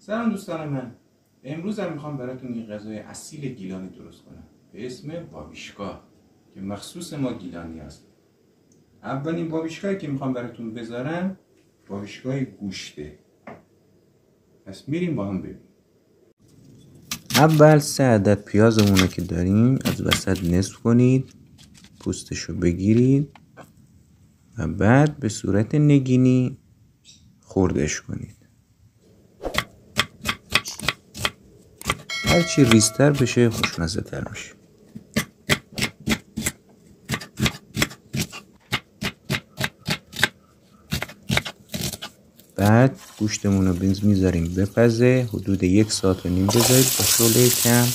سلام دوستان من. امروز هم میخوام براتون یه غذای اصیل گیلانی درست کنم به اسم بابیشکا که مخصوص ما گیلانی هست. اولین بابیشکایی که میخوام براتون بذارم بابیشکای گوشته. پس میریم با هم ببینیم. اول 3 عدد پیازمون که داریم از وسط نصف کنید، پوستشو بگیرید و بعد به صورت نگینی خردش کنید. هرچی ریزتر بشه خوشمزه تر میشه. بعد گوشتمون رو میذاریم بپزه. حدود 1 ساعت و نیم بذارید با شعله کم.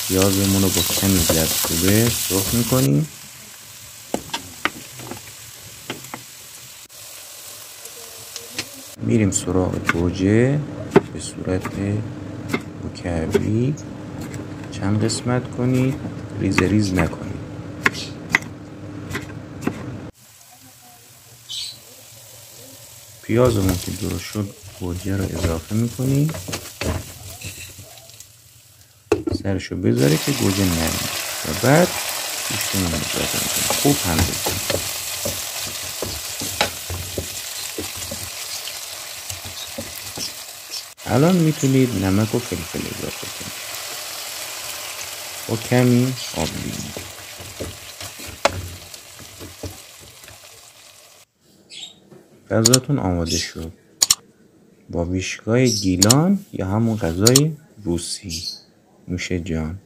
پیازمون رو با کمی زردچوبه سرخ میکنیم. میریم سراغ گوجه به صورت مکعبی چند قسمت کنید، ریز ریز نکنید. پیازمون که درست شد گوجه رو اضافه میکنیم، سرشو بذاره که گوجه نرمه و بعد گوشتمون رو اضافه میکنیم. خوب هم بزنید. الان میتونید نمک و فلفل اضافه کنید با کمی آب لیمو. غذاتون آماده شد. بابیشکای گیلان یا همون غذای روسی. نوش جان.